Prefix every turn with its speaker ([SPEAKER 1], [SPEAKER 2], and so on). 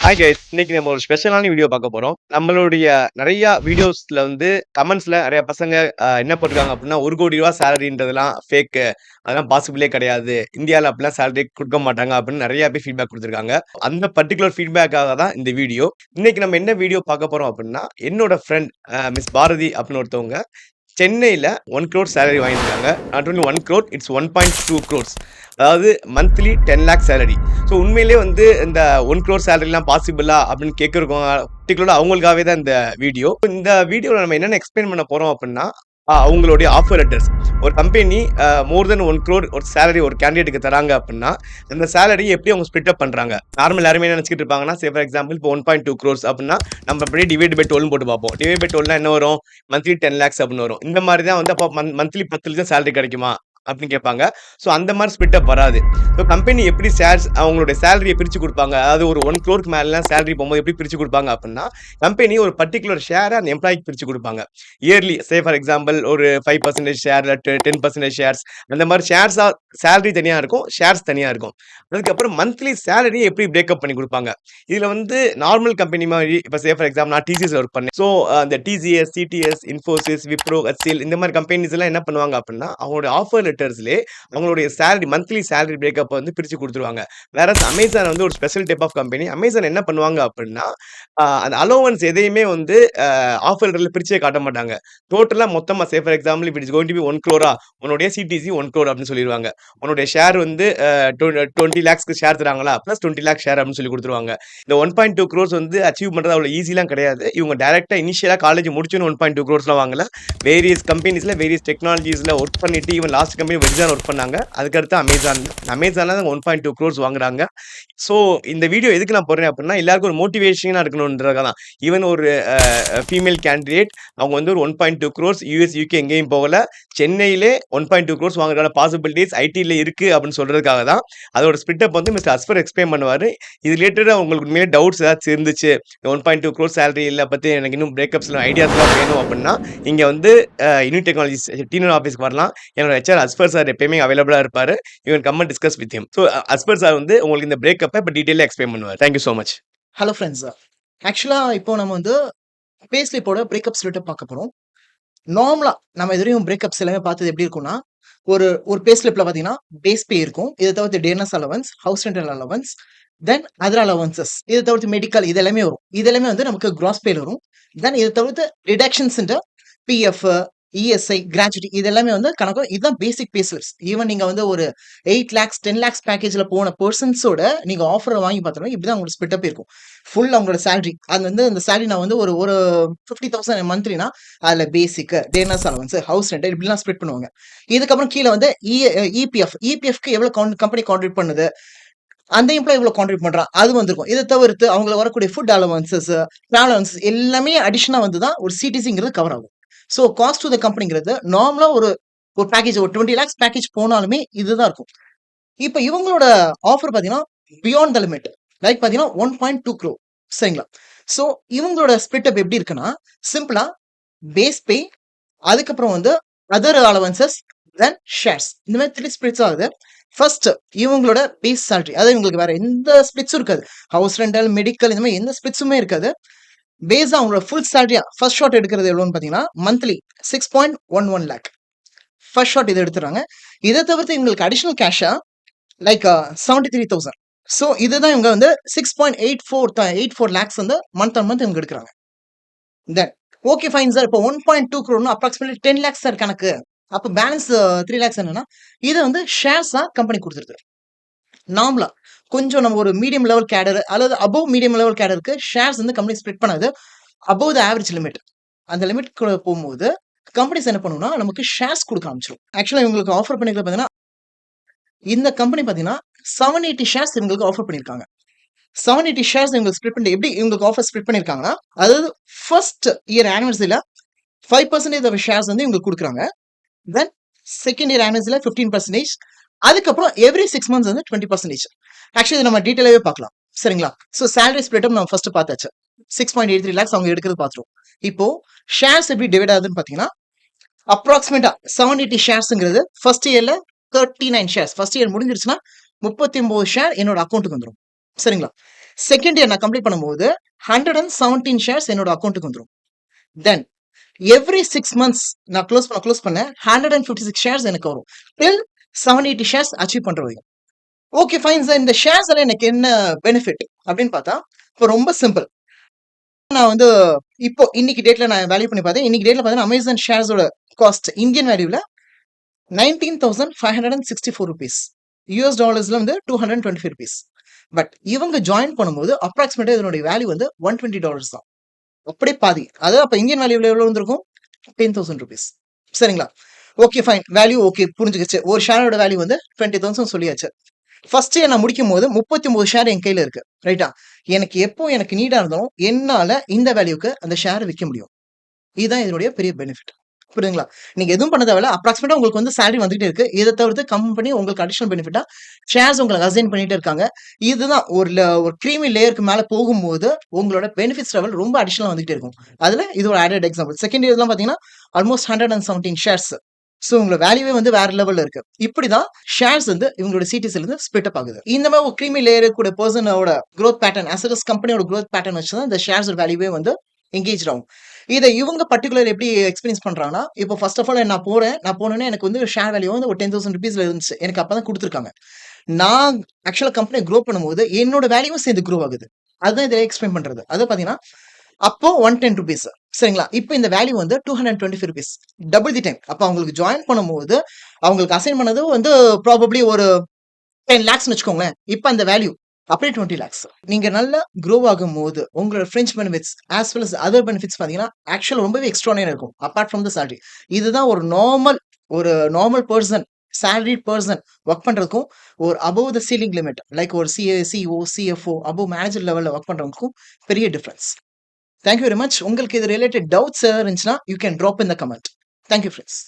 [SPEAKER 1] Hi guys, இன்னைக்கு நம்ம ஒரு ஸ்பெஷலான வீடியோ பார்க்க போறோம். நம்மளுடைய நிறைய வீடியோஸ்ல வந்து கமெண்ட்ஸ்ல நிறைய பசங்க என்ன போட்டிருக்காங்க அப்படின்னா, ₹1,00,00,000 சேலரின்றதெல்லாம் ஃபேக்கு. அதெல்லாம் பாசிபிளே கிடையாது. இந்தியால அப்படிலாம் சேலரி குடுக்க மாட்டாங்க அப்படின்னு நிறைய பேர் ஃபீட்பேக் குடுத்துருக்காங்க. அந்த பர்ட்டிகுலர் ஃபீட்பேக்காக தான் இந்த வீடியோ. இன்னைக்கு நம்ம என்ன வீடியோ பார்க்க போறோம் அப்படின்னா, என்னோட ஃப்ரெண்ட் மிஸ் பாரதி அப்படின்னு ஒருத்தவங்க சென்னையில 1 crore சேலரி வாங்கியிருக்காங்க. Not only 1 crore, it's 1.2 crores. அதாவது மந்த்லி 10 lakh சேலரி. ஸோ உண்மையிலேயே வந்து இந்த 1 crore சேலரிலாம் பாசிபிளா அப்படின்னு கேட்கறவங்க பர்ட்டிகுலரா அவங்களுக்காகவே தான் இந்த வீடியோ. இந்த வீடியோல நம்ம என்னென்ன எக்ஸ்பிளைன் பண்ண போறோம் அப்படின்னா, அவங்களுடைய ஆஃபர் லெட்டர்ஸ். ஒரு கம்பெனி மோர் தென் 1 crore ஒரு சேலரி ஒரு கேண்டிடேட்டுக்கு தராங்க அப்படின்னா, அந்த சேலரி எப்படி அவங்க ஸ்ப்ளிட் அப் பண்றாங்க? நார்மல் எல்லாருமே என்ன நினைச்சிட்டு இருப்பாங்கன்னா, ஃபார் எக்ஸாம்பிள் இப்போ 1.2 crores அப்படின்னா, நம்ம அப்படியே டிவைட் பை 12 போட்டு பார்ப்போம். டிவைட் பை 12 என்ன வரும்? மந்த்லி 10 lakhs அப்படின்னு வரும். இந்த மாதிரி தான் வந்து அப்போ மந்த்லி 10 லட்சம் சேலரி கிடைக்குமா? அப்படின்னு கேட்பாங்க. ஸோ அந்த மாதிரி ஸ்ப்ளிட் அப் வராது. ஸோ கம்பெனி எப்படி அவங்களுடைய சேலரியை பிரிச்சு குடுப்பாங்க? அதாவது ஒரு 1 crore மேலலாம் சேலரி போகும்போது எப்படி பிரிச்சு குடுப்பாங்க அப்படின்னா, கம்பெனி ஒரு பர்ட்டிகுலர் ஷேர அந்த எம்ப்ளாயிக்கு பிரிச்சு குடுப்பாங்க. இயர்லி ஃபார் எக்ஸாம்பிள் ஒரு 5% ஷேர் இல்ல 10% ஷேர்ஸ் அந்த மாதிரி சேலரி தனியா இருக்கும். ஷேர்ஸ் தனியா இருக்கும். அதுக்கப்புறம் மந்த்லி சேலரிய எப்படி பிரேக்கப் பண்ணி குடுப்பாங்க? இதுல வந்து நார்மல் கம்பெனி மாதிரி இப்ப ஃபார் எக்ஸாம்பிள் நான் டிசிஎஸ்ல ஒர்க் பண்ணேன். ஸோ அந்த TCS, CTS, Infosys, Wipro, HCL இந்த மாதிரி கம்பெனிஸ் எல்லாம் என்ன பண்ணுவாங்க அப்படின்னா, அவங்களுடைய ஆஃபர் லெட்டர்ஸ்லயே அவங்களுடைய சேலரி மந்த்லி சேலரி பிரேக்கப் வந்து பிரிச்சு குடுத்துருவாங்க. வேறஸ் அமேசான் வந்து ஒரு special type of company. Amazon என்ன பண்ணுவாங்க அப்படின்னா, அந்த அலோவன்ஸ் எதையுமே வந்து ஆஃபர் லெட்டர்ல பிரிச்சே காட்ட மாட்டாங்க. டோட்டலா மொத்தமா for example if it is going to be 1 crore உன்னுடைய சிடிசி 1 crore அப்படின்னு சொல்லிருவாங்க. உன்னுடைய ஷேர் வந்து 20 lakhsக்கு ஷேர் தராங்களா? பிளஸ் 20 lakh ஷேர் அப்படின்னு சொல்லி குடுத்துருவாங்க. இந்த 1.2 crores வந்து அச்சீவ் பண்றது அவ்வளவு ஈஸிலாம் கிடையாது. இவங்க டைரக்ட்டா இனிஷியலா காலேஜ் முடிச்சோனே 1.2 crores வாங்கல. வேரியஸ் கம்பெனிஸ்ல வேரியஸ் டெக்னாலஜிஸ்ல ஒர்க் பண்ணிட்டு even last company Verizon work பண்ணாங்க. அதுக்கடுத்து அமேசான்ல தான் 1.2 crores வாங்குறாங்க. ஸோ இந்த வீடியோ எதுக்கு நான் போடுறேன் அப்படின்னா, எல்லாருக்கும் ஒரு மோட்டிவேஷனா இருக்கணும்ன்றதுக்காக தான். ஈவன் ஒரு ஃபீமேல் கேண்டிடேட் அவங்க வந்து ஒரு 1.2 crores US, UK எங்கேயும் போகல. சென்னையிலே 1.2 crores வாங்குறதுக்கான பாசிபிலிட்டிஸ் ஐடில இருக்கு அப்படின்னு சொல்றதுக்காக தான். அதோட ஸ்பிளிட் அப் வந்து மிஸ்டர் அஸ்ஃபர் எக்ஸ்பிளைன் பண்ணுவாரு. இது ரிலேட்டடா உங்களுக்கு உண்மையிலே டவுட்ஸ் ஏதாச்சும் இருந்துச்சு. 1.2 crores சேலரி இல்ல பத்தி எனக்கு இன்னும் பிரேக்கப்ஸ்லாம் ஐடியாஸ்லாம் வேணும் அப்படின்னா, இங்க வந்து யூனிக் டெக்னாலஜிஸ் டீனர் ஆஃபீஸ்க்கு வரலாம். என்னோட HR அஸ்ஃபர் சார் எப்பயுமே அவைலபிளா இருப்பாரு. You can come and discuss with him. So Asfar sir வந்து உங்களுக்கு இந்த பிரேக்கப்பை இப்போ டீட்டெயிலாக எக்ஸ்பிளைன் பண்ணுவார். Thank you so much.
[SPEAKER 2] Hello friends. ஆக்சுவலா இப்போ நம்ம வந்து பே ஸ்லிப்போட பிரேக்கப் ஸ்லிட்ட பார்க்க போறோம். நார்மலா நம்ம இதுவரையும் பிரேக்கப்ஸ் எல்லாமே பார்த்தது எப்படி இருக்கும்னா, ஒரு ஒரு பே ஸ்லிப்ல பார்த்தீங்கன்னா, பேஸ் பே இருக்கும். இத தவிர்த்து dearness allowance, house rental allowance, then other allowances. இத தவிர்த்து மெடிக்கல் இது எல்லாமே வரும். இது எல்லாமே வந்து நமக்கு கிராஸ் பேல வரும். தென் இத தவிர்த்து டிடக்ஷன்ஸ் பிஎஃப், இஎஸ்ஐ, கிராஜுவிட்டி இது எல்லாமே வந்து கணக்கு. இதுதான் பேசிக் பே ஸ்லிப்ஸ். ஈவன் நீங்க வந்து ஒரு 8 lakhs 10 lakhs பேக்கேஜ்ல போன பெர்சன்ஸோட நீங்க ஆஃபர் வாங்கி பார்த்தோம்னா இப்படிதான் உங்களுக்கு ஸ்பிட் அப் இருக்கும். ஃபுல் அவங்களோட சேலரி அது வந்து அந்த சேலரி நான் வந்து ஒரு ஒரு 50,000 மந்த்லினா அதுல பேசிக், டேர்னஸ் அலவன்ஸ், ஹவுஸ் ரெண்ட் இப்படிலாம் ஸ்ப்ளிட் பண்ணுவாங்க. இதுக்கப்புறம் கீழே வந்து இபிஎஃப்க்கு எவ்வளவு கம்பெனி கான்ட்ரிபியூட் பண்ணுது, அந்த எம்ப்ளாய் இவ்வளவு கான்ட்ரிபியூட் பண்றான் அது வந்திருக்கும். இதை தவிர்த்து அவங்க வரக்கூடிய ஃபுட் அலவன்சஸ், டிராவல் அலவன்சஸ் எல்லாமே அடிஷனா வந்து தான் ஒரு சிடிசிங்கிறது கவர் ஆகும். ஸோ காஸ்ட் டு த கம்பெனிங்கிறது நார்மலா ஒரு ஒரு பேக்கேஜ் ஒரு 20 lakhs பேக்கேஜ் போனாலுமே இதுதான் இருக்கும். இப்போ இவங்களோட ஆஃபர் பார்த்தீங்கன்னா பியாண்ட் த லிமிட் லைக் பார்த்தீங்கன்னா 1.2 crore சரிங்களா. ஸோ இவங்களோட ஸ்பிட் அப் எப்படி இருக்குன்னா, சிம்பிளா பேஸ் பே, அதுக்கப்புறம் வந்து அதர் அலவன்சஸ், தென் ஷேர்ஸ், இந்த மாதிரி 3 ஸ்பிளிட்ஸ் ஆகுது. ஃபர்ஸ்ட் இவங்களோட பேஸ் சேலரி, அதாவது இவங்களுக்கு வேற எந்த ஸ்பிளிட்ஸும் இருக்காது. ஹவுஸ் ரெண்டல், மெடிக்கல் இந்த மாதிரி எந்த ஸ்பிளிட்ஸுமே இருக்காது. பேஸ் அவங்களோட ஃபுல் சேலரியா ஃபர்ஸ்ட் ஷாட் எடுக்கிறது எவ்வளோன்னு பார்த்தீங்கன்னா மந்த்லி 6.11 lakh ஃபர்ஸ்ட் ஷாட் இது எடுத்துறாங்க. இதை தவிர்த்து இவங்களுக்கு அடிஷனல் கேஷா லைக் 73,000. ஸோ இதுதான் இவங்க வந்து 6.84 lakhs வந்து மந்த் ஆன் மந்த் இவங்க எடுக்கிறாங்க. தென் ஓகே ஃபைன் சார், இப்போ 1.2 crore அப்ராக்சிமேட்லி 10 lakhs சார் கணக்கு. அப்போ பேலன்ஸ் 3 lakhs என்னன்னா, இதை வந்து ஷேர்ஸா கம்பெனி கொடுத்துருக்கு. நார்மலா கொஞ்சம் நம்ம ஒரு மீடியம் லெவல் கேடர் அல்லது அபவ் மீடியம் லெவல் கேடருக்கு ஷேர்ஸ் வந்து கம்பெனி ஸ்ப்ளிட் பண்ணாது. அபவ் த ஆவரேஜ் லிமிட் அந்த லிமிட் போகும்போது கம்பெனிஸ் என்ன பண்ணுன்னா நமக்கு ஷேர்ஸ் கொடுக்க ஆரம்பிச்சிடும். ஆக்சுவலா இவங்களுக்கு ஆஃபர் பண்ணிருக்க பார்த்தீங்கன்னா, இந்த கம்பெனி பார்த்தீங்கன்னா 780 ஷேர்ஸ் இவங்களுக்கு ஆஃபர் பண்ணியிருக்காங்க. 780 ஷேர்ஸ் இவங்களுக்கு ஸ்ப்ளிட் பண்ணி எப்படி இவங்களுக்கு ஆஃபர் ஸ்ப்ளிட் பண்ணியிருக்காங்கன்னா, அதாவது ஃபர்ஸ்ட் இயர் ஆனிவர்சரியில 5% ஆஃப் ஷேர்ஸ் வந்து இவங்களுக்கு கொடுக்குறாங்க. தென் செகண்ட் இயர் ஆனிவர்சரியில 15%, அதுக்கப்புறம் எவ்ரி 6 months வந்து 20%. ஆக்சுவலி நம்ம டீட்டெயிலாவே பார்க்கலாம் சரிங்களா. ஸோ சேலரி ஸ்ப்ளிட் நம்ம ஃபர்ஸ்ட் பார்த்தாச்சு. 6.83 lakhs அவங்க எடுக்கிறது பார்த்துரும். இப்போ ஷேர்ஸ் எப்படி டிவைட் ஆகுதுன்னு பார்த்தீங்கன்னா, அப்ராக்சிமேட்டா 780 ஷேர்ஸ்ங்கிறது ஃபர்ஸ்ட் இயர்ல 39 ஷேர்ஸ். ஃபர்ஸ்ட் இயர் முடிஞ்சிருச்சுன்னா 39 ஷேர் என்னோட அக்கௌண்ட்டுக்கு வந்துடும் சரிங்களா. செகண்ட் இயர் நான் கம்ப்ளீட் பண்ணும்போது 117 ஷேர்ஸ் என்னோட அக்கௌண்ட்டுக்கு வந்துரும். தென் எவ்ரி 6 மந்த்ஸ் நான் க்ளோஸ் பண்ண 156 ஷேர்ஸ் எனக்கு வரும். டில் 780 ஷேர்ஸ் அச்சீவ் பண்ற வரைக்கும். Okay fine sir. இந்த ஷேர்ஸ்ல எனக்கு என்ன பெனிஃபிட் அப்படின்னு பார்த்தா, இப்போ ரொம்ப சிம்பிள். நான் வந்து இப்போ இன்னைக்கு டேட்ல நான் வேல்யூ பண்ணி பார்த்தேன். இன்னைக்கு டேட்ல பார்த்தீங்கன்னா அமேசான் ஷேர்ஸோட காஸ்ட் இந்தியன் வேல்யூல 19,564 rupees. யூஎஸ் டாலர்ஸ்ல வந்து 225 rupees. பட் இவங்க ஜாயின் பண்ணும்போது அப்ராக்சிமேட்டா இதனுடைய வேல்யூ வந்து $120 தான். அப்படியே பாதி. அதாவது அப்ப இந்தியன் வேல்யூல எவ்வளவு வந்திருக்கும்? 10,000 rupees. சரிங்களா? Okay fine. வேல்யூ ஓகே புரிஞ்சுக்கிச்சு. ஒரு ஷேரோட வேல்யூ வந்து 20,000 சொல்லியாச்சு. ஃபர்ஸ்ட் இயர் நான் முடிக்கும் போது 39 ஷேர் என் கையில இருக்கு. ரைட்டா? எனக்கு எப்போ எனக்கு நீடா இருந்தாலும் என்னால இந்த வேல்யூக்கு அந்த ஷேரை விற்க முடியும். இதுதான் இதனுடைய பெரிய பெனிஃபிட். புரியுதுங்களா? நீங்க எதுவும் பண்ண தேவையில்ல. அப்ராக்சிமேட்டா உங்களுக்கு வந்து சேலரி வந்துட்டே இருக்கு. இதை தவிர்த்து கம்பெனி உங்களுக்கு அடிஷனல் பெனிஃபிட்டா ஷேர்ஸ் உங்களுக்கு அசைன் பண்ணிட்டே இருக்காங்க. இதுதான் ஒரு கிரீமி லேயருக்கு மேல போகும்போது உங்களோட பெனிஃபிட்ஸ் லெவல் ரொம்ப அடிஷனலா வந்துட்டே இருக்கும். அதுல இது ஒரு ஆடட் எக்ஸாம்பிள். செகண்ட் இயர்லாம் பாத்தீங்கன்னா ஆல்மோஸ்ட் 117 ஷேர்ஸ். ஸோ உங்களோட வேல்யூவே வந்து வேற லெவல்ல இருக்கு. இப்படிதான் ஷேர்ஸ் வந்து இவங்களோட சிடிஸ்ல இருந்து ஸ்பிட் அப் ஆகுது. இந்த மாதிரி ஒரு கிரீமி லேயர் கூட பர்சனோட growth பேட்டர்ன் அசஸ் கம்பெனியோட growth பேட்டர்ன் வச்சு தான் இந்த ஷேர்ஸ் வேல்யூவே வந்து எங்கேஜ் ஆகும். இதை இவங்க பர்டிகுலர் எப்படி எக்ஸ்பீரியன்ஸ் பண்றாங்கன்னா, இப்போ ஃபர்ஸ்ட் ஆஃப் ஆல் நான் போனோன்னே எனக்கு வந்து ஷேர் வேல்யூ வந்து ஒரு 10,000 rupeesல இருந்துச்சு. எனக்கு அப்பதான் கொடுத்துருக்காங்க. நான் ஆக்சுவலா கம்பெனி க்ரோ பண்ணும்போது என்னோட வேல்யூவும் சேர்ந்து க்ரோ ஆகுது. அதுதான் இதை எக்ஸ்பிளைன் பண்றது. அது பாத்தீங்கன்னா அப்போ 110 rupees. சரிங்களா? இப்போ இந்த வேல்யூ வந்து 225 rupees. Double the time. அப்போ அவங்களுக்கு ஜாயின் பண்ணும்போது அவங்களுக்கு அசைன் பண்ணது வந்து ப்ராபப்ளி ஒரு 10 lakhs வச்சுக்கோங்களேன். இப்போ அந்த வேல்யூ அப்படியே 20 lakhs. நீங்க நல்லா க்ரோ ஆகும்போது உங்களோட fringe benefits as well as other benefits பாத்தீங்கன்னா ஆக்சுவலா ரொம்பவே எக்ஸ்ட்ரானரியா இருக்கும். Apart from the salary. இதுதான் ஒரு normal person salaried person work பண்றதுக்கும் ஒரு above the ceiling limit like ஒரு சிஓ சிஎஃப்ஓ above மேனேஜர் லெவல்ல ஒர்க் பண்றவங்களுக்கும் பெரிய difference. Thank you very much. உங்களுக்கு இது ரிலேட்டட் டவுட்ஸ் இருந்துச்சுன்னா you can drop in the comment. Thank you friends.